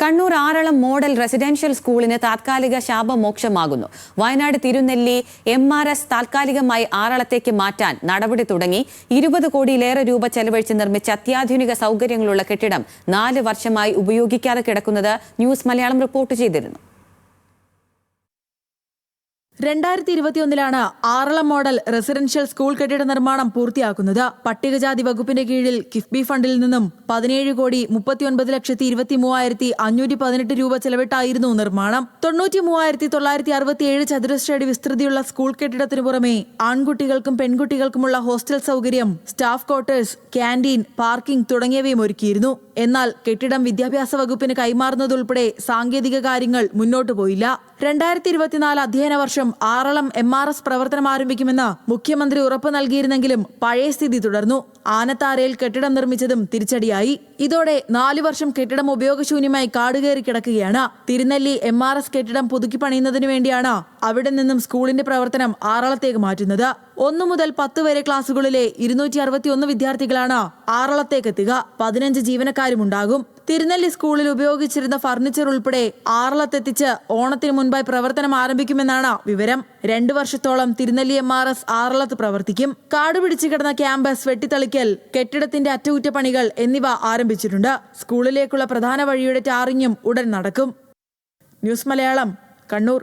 Kannur Aralam model residential സ്കൂളിന് താത്കാലിക ശാപമോക്ഷമാകുന്നു. Wayanad Thirunelli MRS താൽക്കാലികമായി ആറളത്തേക്ക് മാറ്റാൻ നടപടി തുടങ്ങി. 20 കോടിയിലേറെ രൂപ ചെലവഴിച്ച് നിർമ്മിച്ച അത്യാധുനിക സൗകര്യങ്ങളുള്ള കെട്ടിടം 4 വർഷമായി ഉപയോഗിക്കാതെ കിടക്കുന്നത് ന്യൂസ് മലയാളം റിപ്പോർട്ട് ചെയ്തിരുന്നു. 2021 ആറളം മോഡൽ റെസിഡൻഷ്യൽ സ്കൂൾ കെട്ടിട നിർമ്മാണം പൂർത്തിയാക്കുന്നത്. പട്ടികജാതി വകുപ്പിന്റെ കീഴിൽ കിഫ്ബി ഫണ്ടിൽ നിന്നും 17,29,23,518 രൂപ ചെലവിട്ടായിരുന്നു നിർമ്മാണം. 93,967 ചതുരശ്ര അടി വിസ്തൃതിയുള്ള സ്കൂൾ കെട്ടിടത്തിനു പുറമെ ആൺകുട്ടികൾക്കും പെൺകുട്ടികൾക്കുമുള്ള ഹോസ്റ്റൽ സൗകര്യം, സ്റ്റാഫ് ക്വാർട്ടേഴ്സ്, ക്യാന്റീൻ, പാർക്കിംഗ് തുടങ്ങിയവയും ഒരുക്കിയിരുന്നു. എന്നാൽ കെട്ടിടം വിദ്യാഭ്യാസ വകുപ്പിന് കൈമാറുന്നതുൾപ്പെടെ സാങ്കേതിക കാര്യങ്ങൾ മുന്നോട്ടു പോയില്ല. 2024 അധ്യയന വർഷം ആറളം MRS പ്രവർത്തനം ആരംഭിക്കുമെന്ന് മുഖ്യമന്ത്രി ഉറപ്പ് നൽകിയിരുന്നെങ്കിലും പഴയ സ്ഥിതി തുടർന്നു. ആനത്താരയിൽ കെട്ടിടം നിർമ്മിച്ചതും തിരിച്ചടിയായി. ഇതോടെ 4 വർഷം കെട്ടിടം ഉപയോഗശൂന്യമായി കാടുകയറി കിടക്കുകയാണ്. തിരുനെല്ലി MRS കെട്ടിടം പുതുക്കി പണിയുന്നതിനു വേണ്ടിയാണ് അവിടെ നിന്നും സ്കൂളിന്റെ പ്രവർത്തനം ആറളത്തേക്ക് മാറ്റുന്നത്. 1 മുതൽ 10 വരെ ക്ലാസുകളിലെ 261 വിദ്യാർത്ഥികളാണ് ആറളത്തേക്ക് എത്തുക. 15 ജീവനക്കാരുമുണ്ടാകും. തിരുനെല്ലി സ്കൂളിൽ ഉപയോഗിച്ചിരുന്ന ഫർണിച്ചർ ഉൾപ്പെടെ ആറളത്തെത്തിച്ച് ഓണത്തിന് മുൻപായി പ്രവർത്തനം ആരംഭിക്കുമെന്നാണ് വിവരം. 2 വർഷത്തോളം തിരുനെല്ലി MRS ആറളത്ത് പ്രവർത്തിക്കും. കാടുപിടിച്ചു കിടന്ന ക്യാമ്പസ് വെട്ടിത്തളിക്കൽ, കെട്ടിടത്തിന്റെ അറ്റകുറ്റപ്പണികൾ എന്നിവ ആരംഭിച്ചിട്ടുണ്ട്. സ്കൂളിലേക്കുള്ള പ്രധാന വഴിയുടെ ടാറിങ്ങും ഉടൻ നടക്കും. ന്യൂസ് മലയാളം, കണ്ണൂർ.